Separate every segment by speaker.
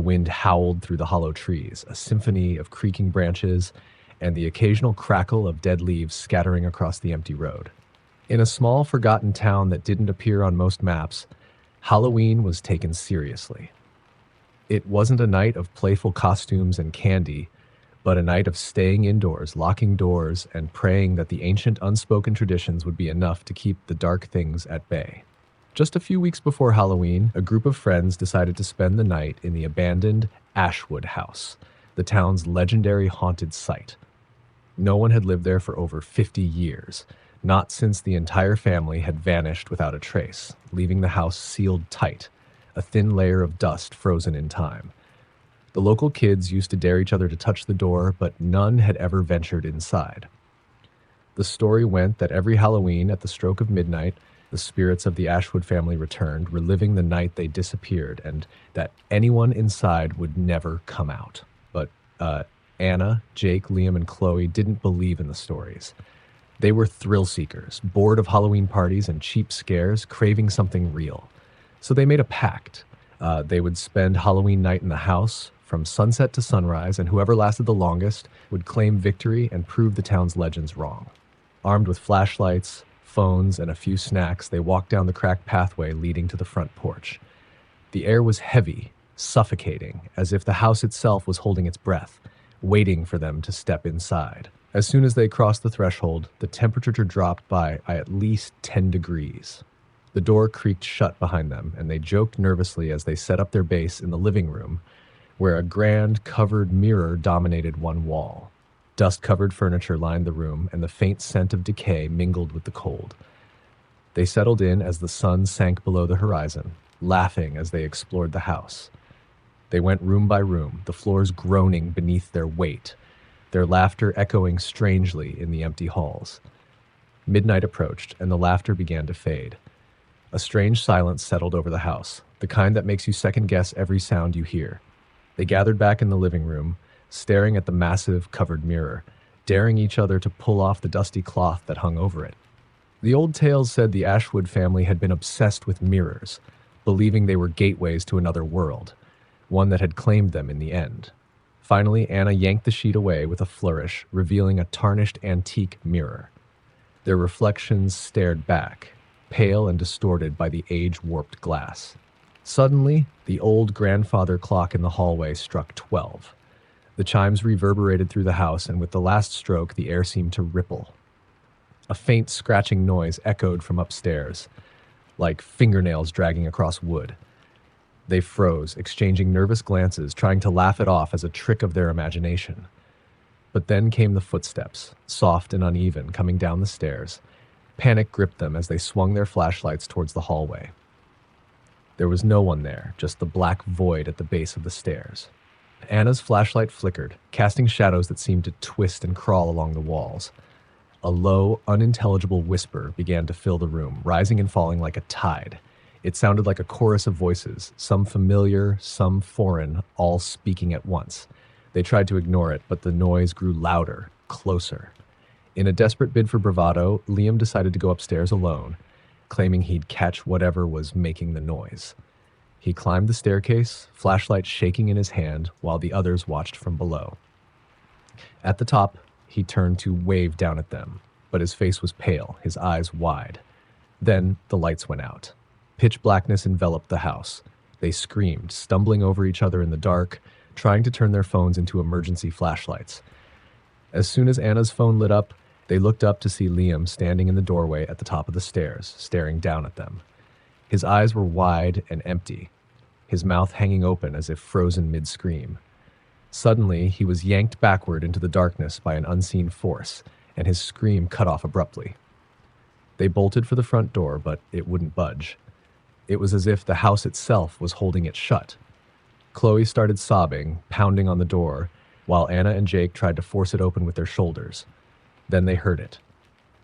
Speaker 1: The wind howled through the hollow trees, a symphony of creaking branches and the occasional crackle of dead leaves scattering across the empty road. In a small, forgotten town that didn't appear on most maps, Halloween was taken seriously. It wasn't a night of playful costumes and candy, but a night of staying indoors, locking doors, and praying that the ancient unspoken traditions would be enough to keep the dark things at bay. Just a few weeks before Halloween, a group of friends decided to spend the night in the abandoned Ashwood House, the town's legendary haunted site. No one had lived there for over 50 years, not since the entire family had vanished without a trace, leaving the house sealed tight, a thin layer of dust frozen in time. The local kids used to dare each other to touch the door, but none had ever ventured inside. The story went that every Halloween at the stroke of midnight, the spirits of the Ashwood family returned, reliving the night they disappeared, and that anyone inside would never come out. But Anna, Jake, Liam, and Chloe didn't believe in the stories. They were thrill seekers, bored of Halloween parties and cheap scares, craving something real. So they made a pact. They would spend Halloween night in the house from sunset to sunrise, and whoever lasted the longest would claim victory and prove the town's legends wrong. Armed with flashlights, phones, and a few snacks, they walked down the cracked pathway leading to the front porch. The air was heavy, suffocating, as if the house itself was holding its breath, waiting for them to step inside. As soon as they crossed the threshold, the temperature dropped by at least 10 degrees. The door creaked shut behind them, and they joked nervously as they set up their base in the living room, where a grand, covered mirror dominated one wall. Dust-covered furniture lined the room, and the faint scent of decay mingled with the cold. They settled in as the sun sank below the horizon, laughing as they explored the house. They went room by room, the floors groaning beneath their weight, their laughter echoing strangely in the empty halls. Midnight approached, and the laughter began to fade. A strange silence settled over the house, the kind that makes you second-guess every sound you hear. They gathered back in the living room, staring at the massive, covered mirror, daring each other to pull off the dusty cloth that hung over it. The old tales said the Ashwood family had been obsessed with mirrors, believing they were gateways to another world, one that had claimed them in the end. Finally, Anna yanked the sheet away with a flourish, revealing a tarnished antique mirror. Their reflections stared back, pale and distorted by the age-warped glass. Suddenly, the old grandfather clock in the hallway struck 12. The chimes reverberated through the house, and with the last stroke, the air seemed to ripple. A faint scratching noise echoed from upstairs, like fingernails dragging across wood. They froze, exchanging nervous glances, trying to laugh it off as a trick of their imagination. But then came the footsteps, soft and uneven, coming down the stairs. Panic gripped them as they swung their flashlights towards the hallway. There was no one there, just the black void at the base of the stairs. Anna's flashlight flickered, casting shadows that seemed to twist and crawl along the walls. A low, unintelligible whisper began to fill the room, rising and falling like a tide. It sounded like a chorus of voices, some familiar, some foreign, all speaking at once. They tried to ignore it, but the noise grew louder, closer. In a desperate bid for bravado, Liam decided to go upstairs alone, claiming he'd catch whatever was making the noise. He climbed the staircase, flashlight shaking in his hand, while the others watched from below. At the top, he turned to wave down at them, but his face was pale, his eyes wide. Then the lights went out. Pitch blackness enveloped the house. They screamed, stumbling over each other in the dark, trying to turn their phones into emergency flashlights. As soon as Anna's phone lit up, they looked up to see Liam standing in the doorway at the top of the stairs, staring down at them. His eyes were wide and empty, his mouth hanging open as if frozen mid-scream. Suddenly, he was yanked backward into the darkness by an unseen force, and his scream cut off abruptly. They bolted for the front door, but it wouldn't budge. It was as if the house itself was holding it shut. Chloe started sobbing, pounding on the door, while Anna and Jake tried to force it open with their shoulders. Then they heard it.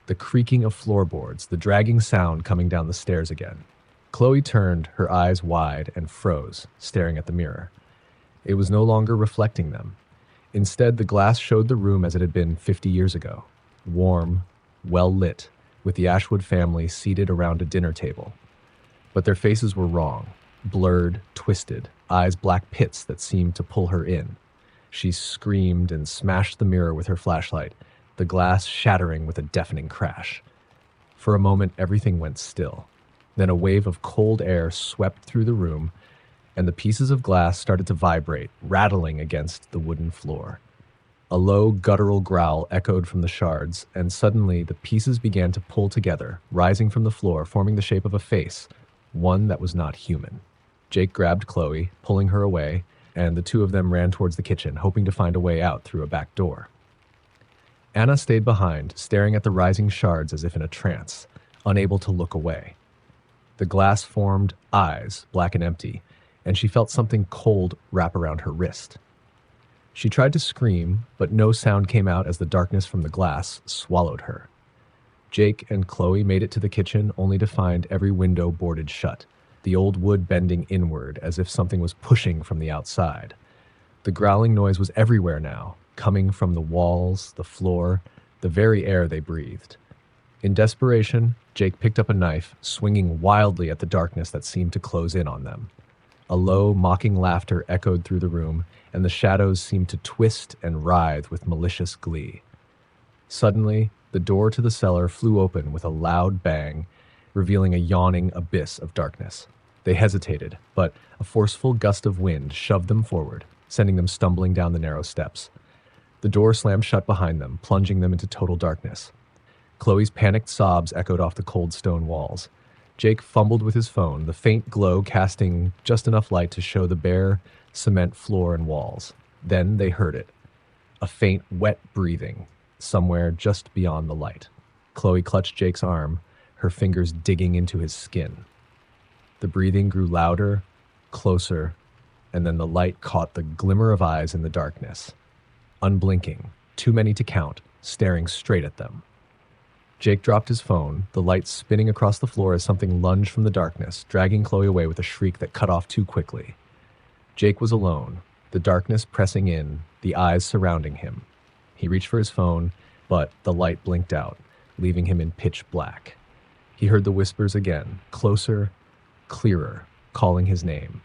Speaker 1: The creaking of floorboards, the dragging sound coming down the stairs again. Chloe turned, her eyes wide, and froze, staring at the mirror. It was no longer reflecting them. Instead, the glass showed the room as it had been 50 years ago. Warm, well lit, with the Ashwood family seated around a dinner table. But their faces were wrong, blurred, twisted, eyes black pits that seemed to pull her in. She screamed and smashed the mirror with her flashlight, the glass shattering with a deafening crash. For a moment, everything went still. Then a wave of cold air swept through the room, and the pieces of glass started to vibrate, rattling against the wooden floor. A low, guttural growl echoed from the shards, and suddenly the pieces began to pull together, rising from the floor, forming the shape of a face, one that was not human. Jake grabbed Chloe, pulling her away, and the two of them ran towards the kitchen, hoping to find a way out through a back door. Anna stayed behind, staring at the rising shards as if in a trance, unable to look away. The glass formed eyes, black and empty, and she felt something cold wrap around her wrist. She tried to scream, but no sound came out as the darkness from the glass swallowed her. Jake and Chloe made it to the kitchen only to find every window boarded shut, the old wood bending inward as if something was pushing from the outside. The growling noise was everywhere now, coming from the walls, the floor, the very air they breathed. In desperation, Jake picked up a knife, swinging wildly at the darkness that seemed to close in on them. A low, mocking laughter echoed through the room, and the shadows seemed to twist and writhe with malicious glee. Suddenly, the door to the cellar flew open with a loud bang, revealing a yawning abyss of darkness. They hesitated, but a forceful gust of wind shoved them forward, sending them stumbling down the narrow steps. The door slammed shut behind them, plunging them into total darkness. Chloe's panicked sobs echoed off the cold stone walls. Jake fumbled with his phone, the faint glow casting just enough light to show the bare cement floor and walls. Then they heard it. A faint, wet breathing, somewhere just beyond the light. Chloe clutched Jake's arm, her fingers digging into his skin. The breathing grew louder, closer, and then the light caught the glimmer of eyes in the darkness. Unblinking, too many to count, staring straight at them. Jake dropped his phone, the light spinning across the floor as something lunged from the darkness, dragging Chloe away with a shriek that cut off too quickly. Jake was alone, the darkness pressing in, the eyes surrounding him. He reached for his phone, but the light blinked out, leaving him in pitch black. He heard the whispers again, closer, clearer, calling his name.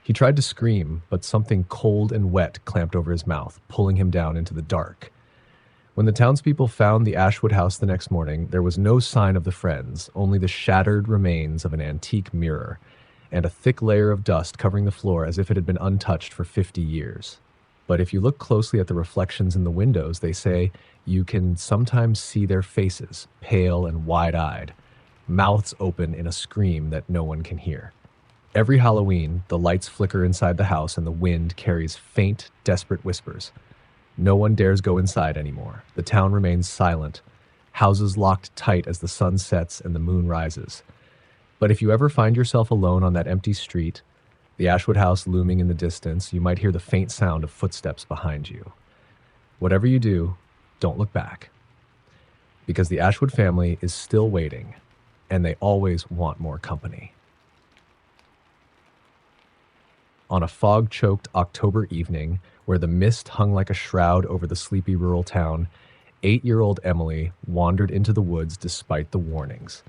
Speaker 1: He tried to scream, but something cold and wet clamped over his mouth, pulling him down into the dark. When the townspeople found the Ashwood house the next morning, there was no sign of the friends, only the shattered remains of an antique mirror, and a thick layer of dust covering the floor as if it had been untouched for 50 years. But if you look closely at the reflections in the windows, they say you can sometimes see their faces, pale and wide-eyed, mouths open in a scream that no one can hear. Every Halloween, the lights flicker inside the house and the wind carries faint, desperate whispers. No one dares go inside anymore. The town remains silent, houses locked tight as the sun sets and the moon rises. But if you ever find yourself alone on that empty street, the Ashwood house looming in the distance, you might hear the faint sound of footsteps behind you. Whatever you do, don't look back. Because the Ashwood family is still waiting, and they always want more company. On a fog-choked October evening, where the mist hung like a shroud over the sleepy rural town, 8-year-old Emily wandered into the woods despite the warnings.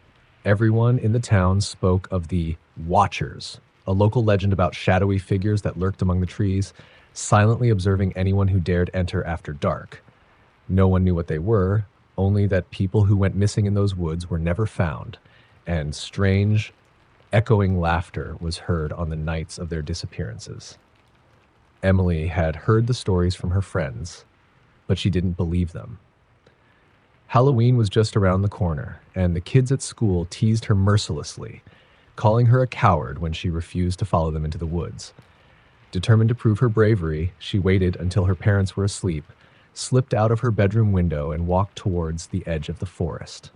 Speaker 1: Everyone in the town spoke of the Watchers, a local legend about shadowy figures that lurked among the trees, silently observing anyone who dared enter after dark. No one knew what they were, only that people who went missing in those woods were never found, and strange, echoing laughter was heard on the nights of their disappearances. Emily had heard the stories from her friends, but she didn't believe them. Halloween was just around the corner, and the kids at school teased her mercilessly, calling her a coward when she refused to follow them into the woods. Determined to prove her bravery, she waited until her parents were asleep, slipped out of her bedroom window, and walked towards the edge of the forest.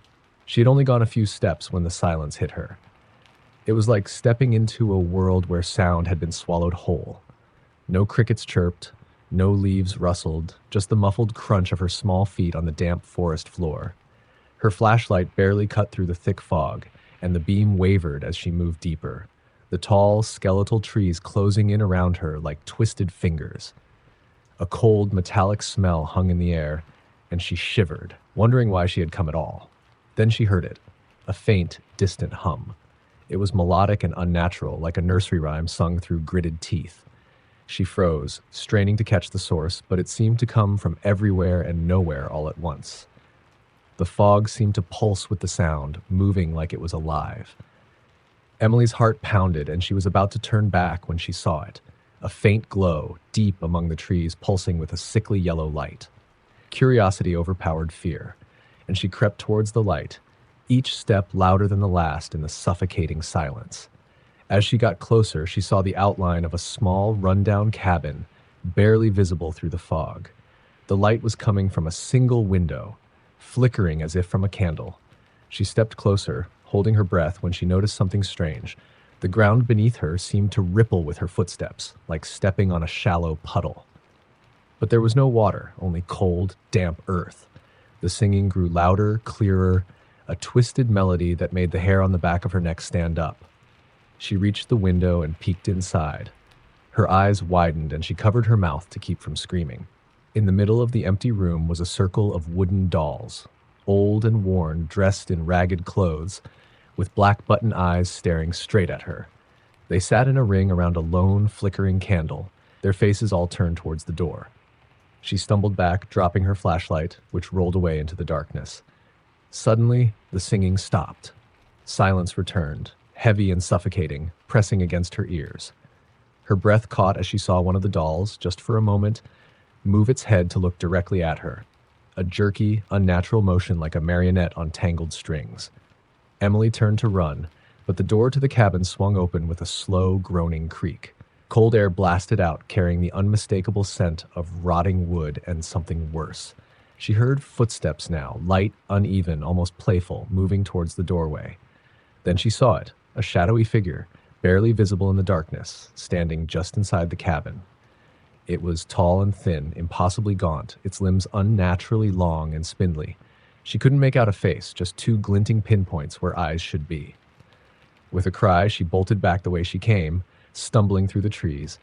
Speaker 1: She had only gone a few steps when the silence hit her. It was like stepping into a world where sound had been swallowed whole. No crickets chirped, no leaves rustled, just the muffled crunch of her small feet on the damp forest floor. Her flashlight barely cut through the thick fog, and the beam wavered as she moved deeper, the tall, skeletal trees closing in around her like twisted fingers. A cold, metallic smell hung in the air, and she shivered, wondering why she had come at all. Then she heard it, a faint, distant hum. It was melodic and unnatural, like a nursery rhyme sung through gritted teeth. She froze, straining to catch the source, but it seemed to come from everywhere and nowhere all at once. The fog seemed to pulse with the sound, moving like it was alive. Emily's heart pounded, and she was about to turn back when she saw it. A faint glow, deep among the trees, pulsing with a sickly yellow light. Curiosity overpowered fear, and she crept towards the light, each step louder than the last in the suffocating silence. As she got closer, she saw the outline of a small, rundown cabin, barely visible through the fog. The light was coming from a single window, flickering as if from a candle. She stepped closer, holding her breath when she noticed something strange. The ground beneath her seemed to ripple with her footsteps, like stepping on a shallow puddle. But there was no water, only cold, damp earth. The singing grew louder, clearer, a twisted melody that made the hair on the back of her neck stand up. She reached the window and peeked inside. Her eyes widened and she covered her mouth to keep from screaming. In the middle of the empty room was a circle of wooden dolls, old and worn, dressed in ragged clothes, with black button eyes staring straight at her. They sat in a ring around a lone, flickering candle, their faces all turned towards the door. She stumbled back, dropping her flashlight, which rolled away into the darkness. Suddenly, the singing stopped. Silence returned, heavy and suffocating, pressing against her ears. Her breath caught as she saw one of the dolls, just for a moment, move its head to look directly at her, a jerky, unnatural motion like a marionette on tangled strings. Emily turned to run, but the door to the cabin swung open with a slow, groaning creak. Cold air blasted out, carrying the unmistakable scent of rotting wood and something worse. She heard footsteps now, light, uneven, almost playful, moving towards the doorway. Then she saw it, a shadowy figure, barely visible in the darkness, standing just inside the cabin. It was tall and thin, impossibly gaunt, its limbs unnaturally long and spindly. She couldn't make out a face, just two glinting pinpoints where eyes should be. With a cry, she bolted back the way she came, stumbling through the trees,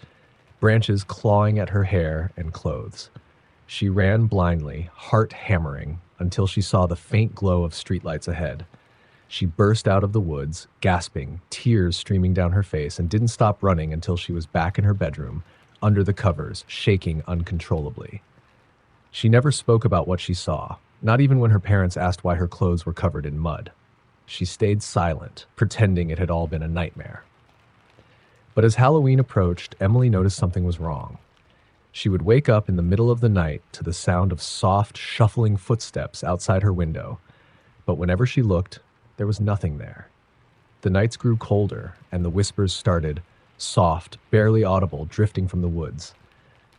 Speaker 1: branches clawing at her hair and clothes. She ran blindly, heart hammering, until she saw the faint glow of streetlights ahead. She burst out of the woods, gasping, tears streaming down her face, and didn't stop running until she was back in her bedroom, under the covers, shaking uncontrollably. She never spoke about what she saw, not even when her parents asked why her clothes were covered in mud. She stayed silent, pretending it had all been a nightmare. But as Halloween approached, Emily noticed something was wrong. She would wake up in the middle of the night to the sound of soft, shuffling footsteps outside her window, but whenever she looked, there was nothing there. The nights grew colder, and the whispers started, soft, barely audible, drifting from the woods.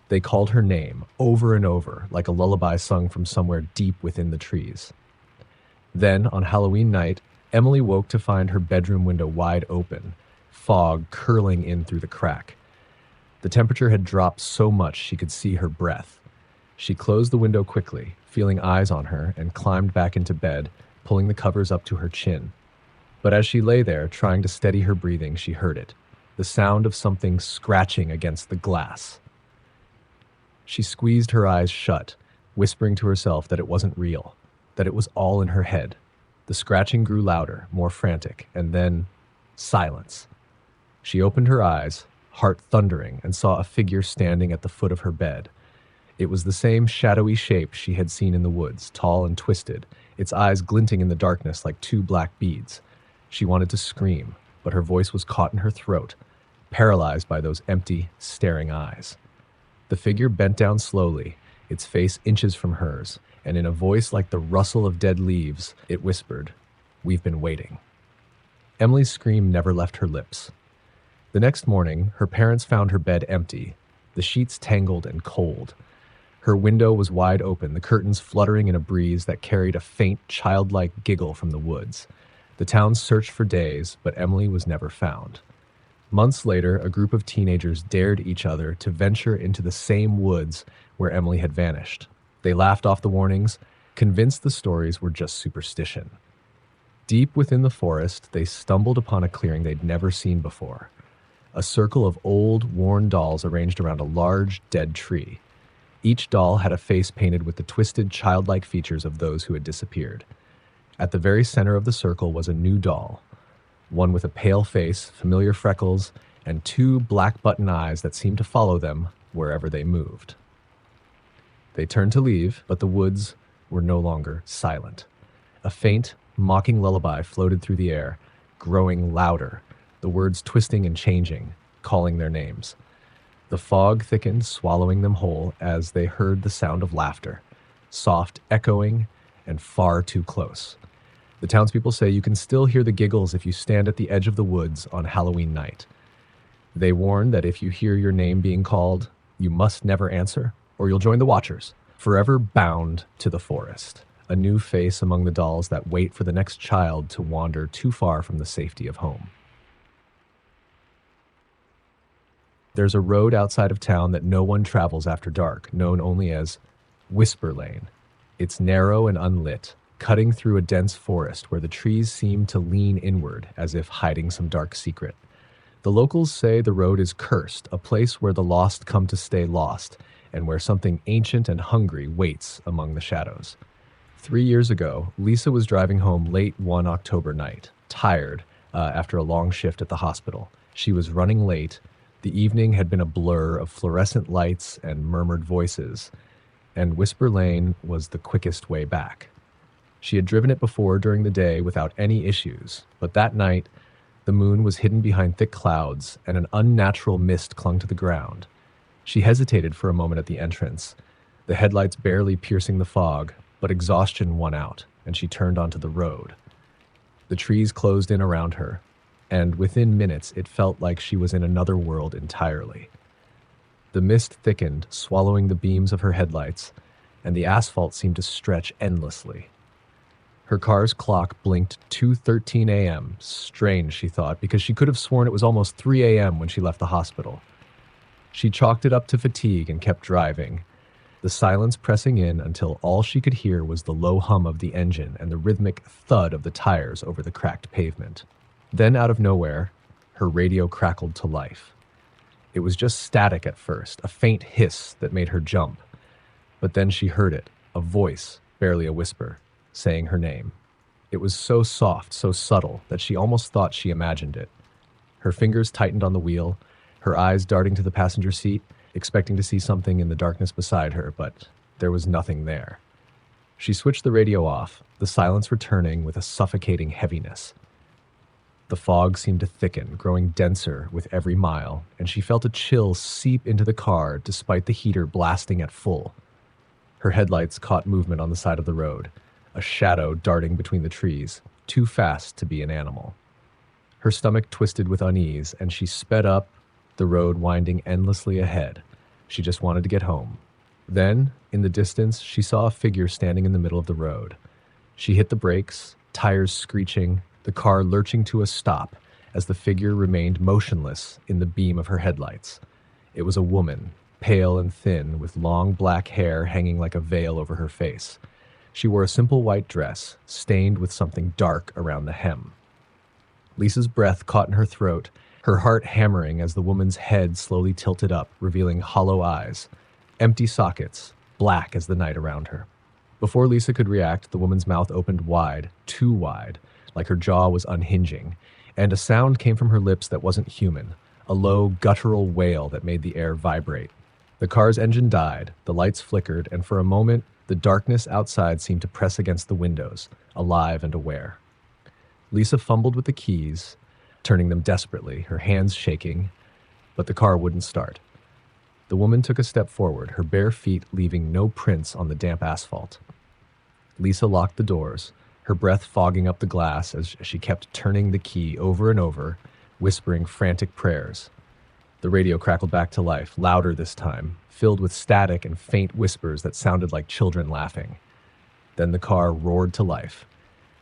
Speaker 1: They called her name, over and over, like a lullaby sung from somewhere deep within the trees. Then, on Halloween night, Emily woke to find her bedroom window wide open, fog curling in through the crack. The temperature had dropped so much she could see her breath. She closed the window quickly, feeling eyes on her, and climbed back into bed, pulling the covers up to her chin. But as she lay there, trying to steady her breathing, she heard it, the sound of something scratching against the glass. She squeezed her eyes shut, whispering to herself that it wasn't real, that it was all in her head. The scratching grew louder, more frantic, and then silence. She opened her eyes, heart thundering, and saw a figure standing at the foot of her bed. It was the same shadowy shape she had seen in the woods, tall and twisted, its eyes glinting in the darkness like two black beads. She wanted to scream, but her voice was caught in her throat, paralyzed by those empty, staring eyes. The figure bent down slowly, its face inches from hers, and in a voice like the rustle of dead leaves, it whispered, "We've been waiting." Emily's scream never left her lips. The next morning, her parents found her bed empty, the sheets tangled and cold. Her window was wide open, the curtains fluttering in a breeze that carried a faint, childlike giggle from the woods. The town searched for days, but Emily was never found. Months later, a group of teenagers dared each other to venture into the same woods where Emily had vanished. They laughed off the warnings, convinced the stories were just superstition. Deep within the forest, they stumbled upon a clearing they'd never seen before. A circle of old, worn dolls arranged around a large, dead tree. Each doll had a face painted with the twisted, childlike features of those who had disappeared. At the very center of the circle was a new doll, one with a pale face, familiar freckles, and two black button eyes that seemed to follow them wherever they moved. They turned to leave, but the woods were no longer silent. A faint, mocking lullaby floated through the air, growing louder, the words twisting and changing, calling their names. The fog thickened, swallowing them whole as they heard the sound of laughter, soft, echoing, and far too close. The townspeople say you can still hear the giggles if you stand at the edge of the woods on Halloween night. They warn that if you hear your name being called, you must never answer, or you'll join the Watchers, forever bound to the forest, a new face among the dolls that wait for the next child to wander too far from the safety of home. There's a road outside of town that no one travels after dark, known only as Whisper Lane. It's narrow and unlit, cutting through a dense forest where the trees seem to lean inward as if hiding some dark secret. The locals say the road is cursed, a place where the lost come to stay lost, and where something ancient and hungry waits among the shadows. 3 years ago, Lisa was driving home late one October night, tired after a long shift at the hospital. She was running late. The evening had been a blur of fluorescent lights and murmured voices, and Whisper Lane was the quickest way back. She had driven it before during the day without any issues, but that night, the moon was hidden behind thick clouds and an unnatural mist clung to the ground. She hesitated for a moment at the entrance, the headlights barely piercing the fog, but exhaustion won out, and she turned onto the road. The trees closed in around her, and within minutes it felt like she was in another world entirely. The mist thickened, swallowing the beams of her headlights, and the asphalt seemed to stretch endlessly. Her car's clock blinked 2:13 a.m. Strange, she thought, because she could have sworn it was almost 3 a.m. when she left the hospital. She chalked it up to fatigue and kept driving, the silence pressing in until all she could hear was the low hum of the engine and the rhythmic thud of the tires over the cracked pavement. Then, out of nowhere, her radio crackled to life. It was just static at first, a faint hiss that made her jump. But then she heard it, a voice, barely a whisper, saying her name. It was so soft, so subtle, that she almost thought she imagined it. Her fingers tightened on the wheel, her eyes darting to the passenger seat, expecting to see something in the darkness beside her, but there was nothing there. She switched the radio off, the silence returning with a suffocating heaviness. The fog seemed to thicken, growing denser with every mile, and she felt a chill seep into the car despite the heater blasting at full. Her headlights caught movement on the side of the road, a shadow darting between the trees, too fast to be an animal. Her stomach twisted with unease, and she sped up, the road winding endlessly ahead. She just wanted to get home. Then, in the distance, she saw a figure standing in the middle of the road. She hit the brakes, tires screeching, the car lurching to a stop as the figure remained motionless in the beam of her headlights. It was a woman, pale and thin, with long black hair hanging like a veil over her face. She wore a simple white dress, stained with something dark around the hem. Lisa's breath caught in her throat, her heart hammering as the woman's head slowly tilted up, revealing hollow eyes, empty sockets, black as the night around her. Before Lisa could react, the woman's mouth opened wide, too wide, like her jaw was unhinging, and a sound came from her lips that wasn't human, a low, guttural wail that made the air vibrate. The car's engine died, the lights flickered, and for a moment, the darkness outside seemed to press against the windows, alive and aware. Lisa fumbled with the keys, turning them desperately, her hands shaking, but the car wouldn't start. The woman took a step forward, her bare feet leaving no prints on the damp asphalt. Lisa locked the doors, her breath fogging up the glass as she kept turning the key over and over, whispering frantic prayers. The radio crackled back to life, louder this time, filled with static and faint whispers that sounded like children laughing. Then the car roared to life,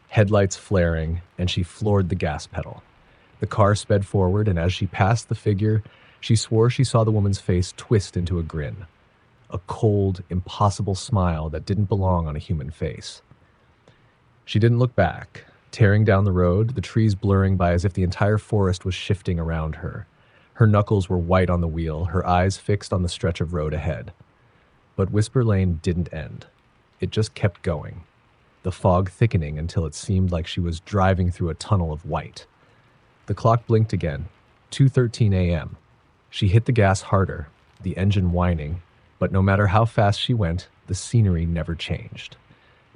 Speaker 1: headlights flaring, and she floored the gas pedal. The car sped forward, and as she passed the figure, she swore she saw the woman's face twist into a grin, a cold, impossible smile that didn't belong on a human face. She didn't look back, tearing down the road, the trees blurring by as if the entire forest was shifting around her. Her knuckles were white on the wheel, her eyes fixed on the stretch of road ahead. But Whisper Lane didn't end. It just kept going, the fog thickening until it seemed like she was driving through a tunnel of white. The clock blinked again. 2:13 a.m. She hit the gas harder, the engine whining, but no matter how fast she went, the scenery never changed.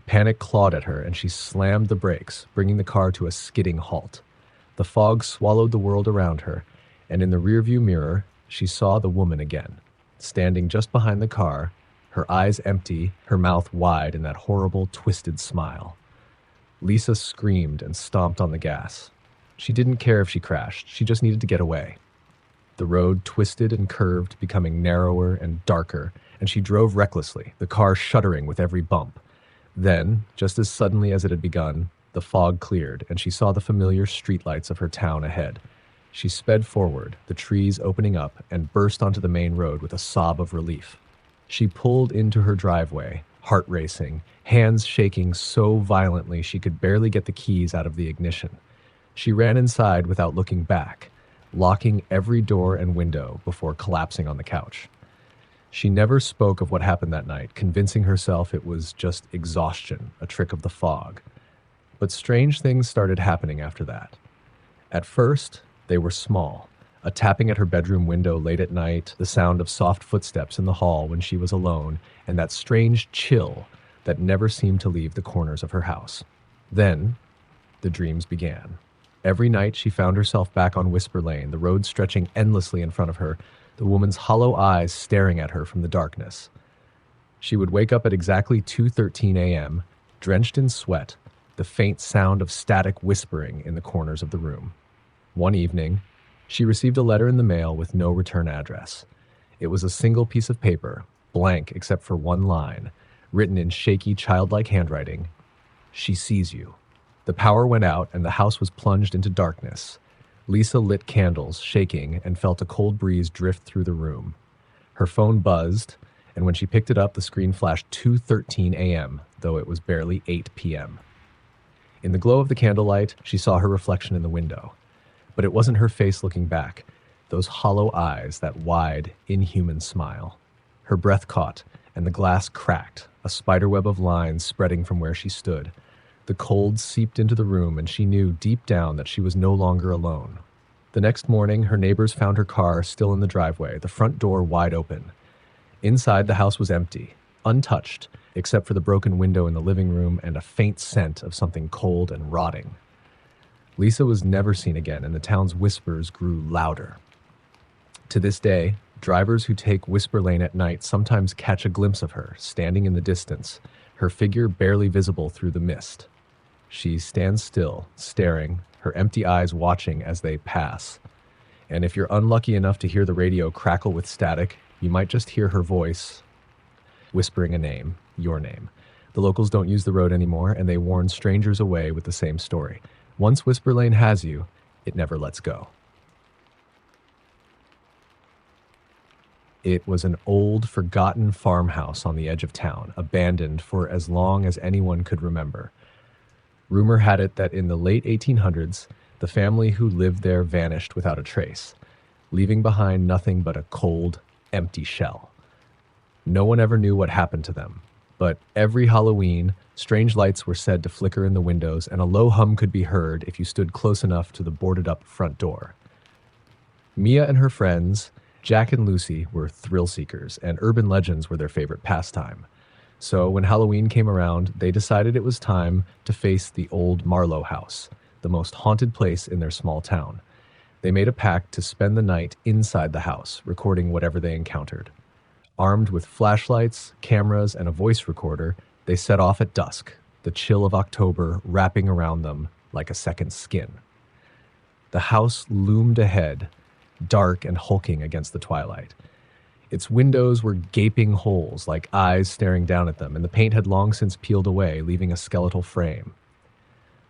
Speaker 1: Panic clawed at her, and she slammed the brakes, bringing the car to a skidding halt. The fog swallowed the world around her, and in the rearview mirror, she saw the woman again, standing just behind the car, her eyes empty, her mouth wide in that horrible, twisted smile. Lisa screamed and stomped on the gas. She didn't care if she crashed, she just needed to get away. The road twisted and curved, becoming narrower and darker, and she drove recklessly, the car shuddering with every bump. Then, just as suddenly as it had begun, the fog cleared, and she saw the familiar streetlights of her town ahead. She sped forward, the trees opening up, and burst onto the main road with a sob of relief. She pulled into her driveway, heart racing, hands shaking so violently she could barely get the keys out of the ignition. She ran inside without looking back, locking every door and window before collapsing on the couch. She never spoke of what happened that night, convincing herself it was just exhaustion, a trick of the fog. But strange things started happening after that. At first, they were small. A tapping at her bedroom window late at night, the sound of soft footsteps in the hall when she was alone, and that strange chill that never seemed to leave the corners of her house. Then, the dreams began. Every night she found herself back on Whisper Lane, the road stretching endlessly in front of her, the woman's hollow eyes staring at her from the darkness. She would wake up at exactly 2:13 a.m., drenched in sweat, the faint sound of static whispering in the corners of the room. One evening, she received a letter in the mail with no return address. It was a single piece of paper, blank except for one line, written in shaky, childlike handwriting. "She sees you." The power went out and the house was plunged into darkness. Lisa lit candles, shaking, and felt a cold breeze drift through the room. Her phone buzzed, and when she picked it up, the screen flashed 2:13 a.m., though it was barely 8 p.m. In the glow of the candlelight, she saw her reflection in the window. But it wasn't her face looking back, those hollow eyes, that wide, inhuman smile. Her breath caught, and the glass cracked, a spiderweb of lines spreading from where she stood. The cold seeped into the room, and she knew deep down that she was no longer alone. The next morning, her neighbors found her car still in the driveway, the front door wide open. Inside, the house was empty, untouched, except for the broken window in the living room and a faint scent of something cold and rotting. Lisa was never seen again, and the town's whispers grew louder. To this day, drivers who take Whisper Lane at night sometimes catch a glimpse of her, standing in the distance, her figure barely visible through the mist. She stands still, staring, her empty eyes watching as they pass. And if you're unlucky enough to hear the radio crackle with static, you might just hear her voice whispering a name, your name. The locals don't use the road anymore, and they warn strangers away with the same story. Once Whisper Lane has you, it never lets go. It was an old, forgotten farmhouse on the edge of town, abandoned for as long as anyone could remember. Rumor had it that in the late 1800s, the family who lived there vanished without a trace, leaving behind nothing but a cold, empty shell. No one ever knew what happened to them, but every Halloween, strange lights were said to flicker in the windows, and a low hum could be heard if you stood close enough to the boarded-up front door. Mia and her friends, Jack and Lucy, were thrill seekers, and urban legends were their favorite pastime. So when Halloween came around, they decided it was time to face the old Marlowe house, the most haunted place in their small town. They made a pact to spend the night inside the house, recording whatever they encountered. Armed with flashlights, cameras, and a voice recorder, they set off at dusk, the chill of October wrapping around them like a second skin. The house loomed ahead, dark and hulking against the twilight. Its windows were gaping holes like eyes staring down at them, and the paint had long since peeled away, leaving a skeletal frame.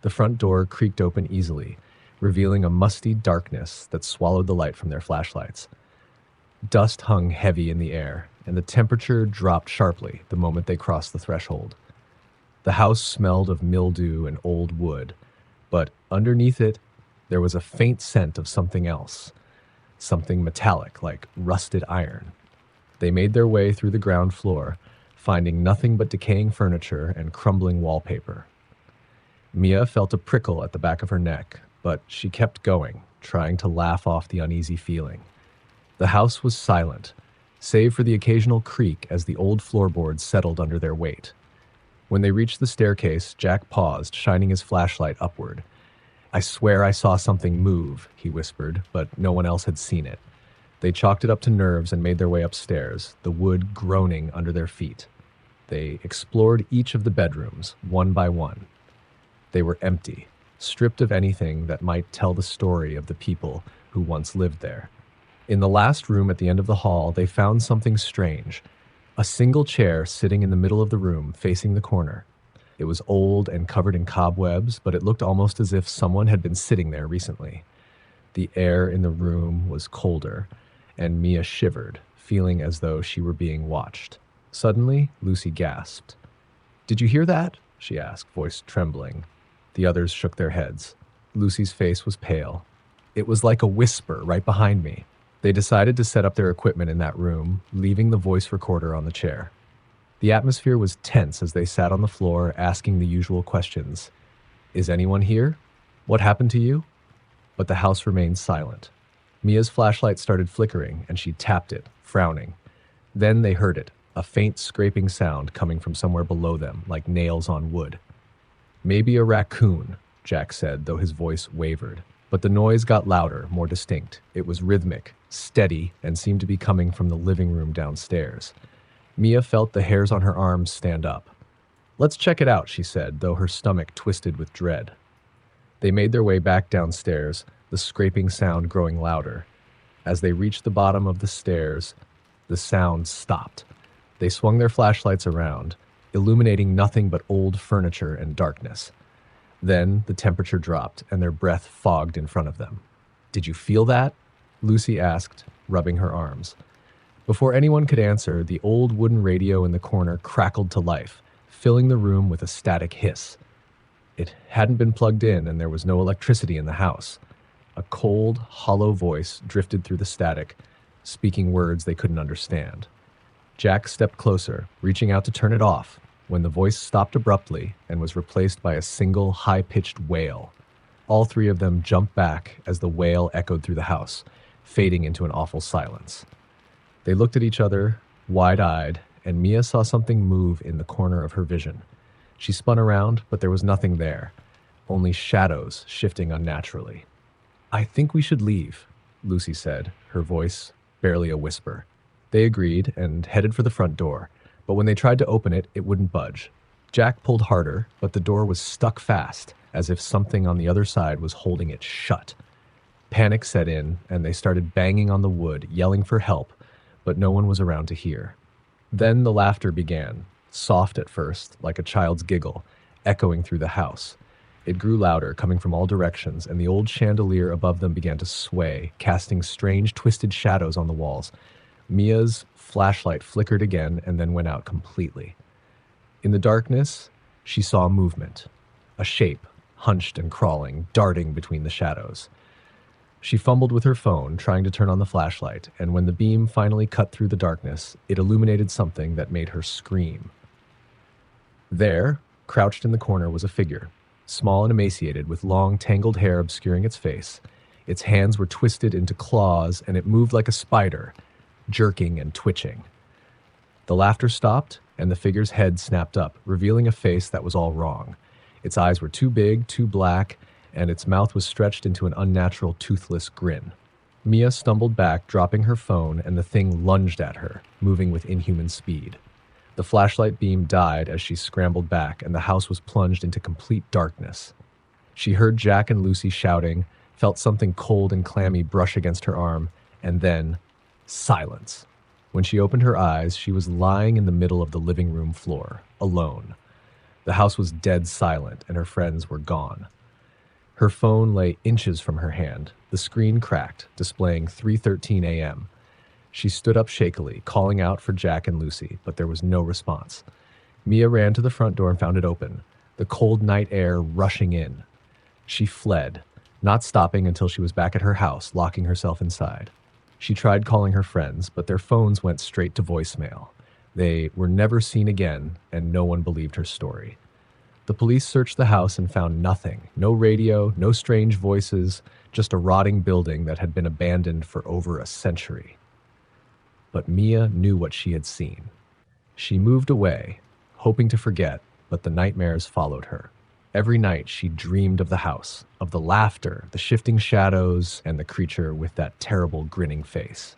Speaker 1: The front door creaked open easily, revealing a musty darkness that swallowed the light from their flashlights. Dust hung heavy in the air, and the temperature dropped sharply the moment they crossed the threshold. The house smelled of mildew and old wood, but underneath it, there was a faint scent of something else, something metallic like rusted iron. They made their way through the ground floor, finding nothing but decaying furniture and crumbling wallpaper. Mia felt a prickle at the back of her neck, but she kept going, trying to laugh off the uneasy feeling. The house was silent, save for the occasional creak as the old floorboards settled under their weight. When they reached the staircase, Jack paused, shining his flashlight upward. "I swear I saw something move," he whispered, but no one else had seen it. They chalked it up to nerves and made their way upstairs, the wood groaning under their feet. They explored each of the bedrooms, one by one. They were empty, stripped of anything that might tell the story of the people who once lived there. In the last room at the end of the hall, they found something strange. A single chair sitting in the middle of the room, facing the corner. It was old and covered in cobwebs, but it looked almost as if someone had been sitting there recently. The air in the room was colder, and Mia shivered, feeling as though she were being watched. Suddenly, Lucy gasped. "Did you hear that?" she asked, voice trembling. The others shook their heads. Lucy's face was pale. "It was like a whisper right behind me." They decided to set up their equipment in that room, leaving the voice recorder on the chair. The atmosphere was tense as they sat on the floor asking the usual questions. "Is anyone here? What happened to you?" But the house remained silent. Mia's flashlight started flickering, and she tapped it, frowning. Then they heard it, a faint scraping sound coming from somewhere below them, like nails on wood. "Maybe a raccoon," Jack said, though his voice wavered. But the noise got louder, more distinct. It was rhythmic, steady, and seemed to be coming from the living room downstairs. Mia felt the hairs on her arms stand up. "Let's check it out," she said, though her stomach twisted with dread. They made their way back downstairs, the scraping sound growing louder. As they reached the bottom of the stairs, the sound stopped. They swung their flashlights around, illuminating nothing but old furniture and darkness. Then the temperature dropped, and their breath fogged in front of them. "Did you feel that?" Lucy asked, rubbing her arms. Before anyone could answer, the old wooden radio in the corner crackled to life, filling the room with a static hiss. It hadn't been plugged in, and there was no electricity in the house. A cold, hollow voice drifted through the static, speaking words they couldn't understand. Jack stepped closer, reaching out to turn it off, when the voice stopped abruptly and was replaced by a single high-pitched wail. All three of them jumped back as the wail echoed through the house, fading into an awful silence. They looked at each other, wide-eyed, and Mia saw something move in the corner of her vision. She spun around, but there was nothing there, only shadows shifting unnaturally. "I think we should leave," Lucy said, her voice barely a whisper. They agreed and headed for the front door, but when they tried to open it, it wouldn't budge. Jack pulled harder, but the door was stuck fast, as if something on the other side was holding it shut. Panic set in, and they started banging on the wood, yelling for help, but no one was around to hear. Then the laughter began, soft at first, like a child's giggle, echoing through the house. It grew louder, coming from all directions, and the old chandelier above them began to sway, casting strange, twisted shadows on the walls. Mia's flashlight flickered again and then went out completely. In the darkness, she saw movement, a shape, hunched and crawling, darting between the shadows. She fumbled with her phone, trying to turn on the flashlight, and when the beam finally cut through the darkness, it illuminated something that made her scream. There, crouched in the corner, was a figure, small and emaciated, with long, tangled hair obscuring its face. Its hands were twisted into claws, and it moved like a spider, jerking and twitching. The laughter stopped, and the figure's head snapped up, revealing a face that was all wrong. Its eyes were too big, too black, and its mouth was stretched into an unnatural, toothless grin. Mia stumbled back, dropping her phone, and the thing lunged at her, moving with inhuman speed. The flashlight beam died as she scrambled back, and the house was plunged into complete darkness. She heard Jack and Lucy shouting, felt something cold and clammy brush against her arm, and then silence. When she opened her eyes, she was lying in the middle of the living room floor, alone. The house was dead silent, and her friends were gone. Her phone lay inches from her hand. The screen cracked, displaying 3:13 a.m. She stood up shakily, calling out for Jack and Lucy, but there was no response. Mia ran to the front door and found it open, the cold night air rushing in. She fled, not stopping until she was back at her house, locking herself inside. She tried calling her friends, but their phones went straight to voicemail. They were never seen again, and no one believed her story. The police searched the house and found nothing. No radio, no strange voices, just a rotting building that had been abandoned for over a century. But Mia knew what she had seen. She moved away, hoping to forget, but the nightmares followed her. Every night she dreamed of the house, of the laughter, the shifting shadows, and the creature with that terrible grinning face.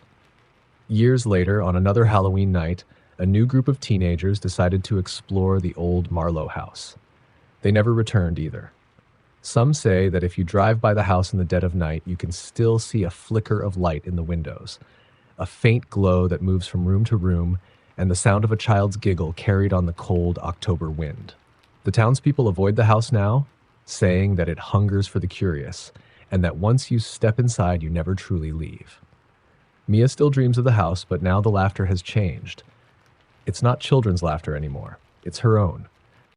Speaker 1: Years later, on another Halloween night, a new group of teenagers decided to explore the old Marlowe house. They never returned either. Some say that if you drive by the house in the dead of night, you can still see a flicker of light in the windows, a faint glow that moves from room to room, and the sound of a child's giggle carried on the cold October wind. The townspeople avoid the house now, saying that it hungers for the curious, and that once you step inside, you never truly leave. Mia still dreams of the house, but now the laughter has changed. It's not children's laughter anymore. It's her own.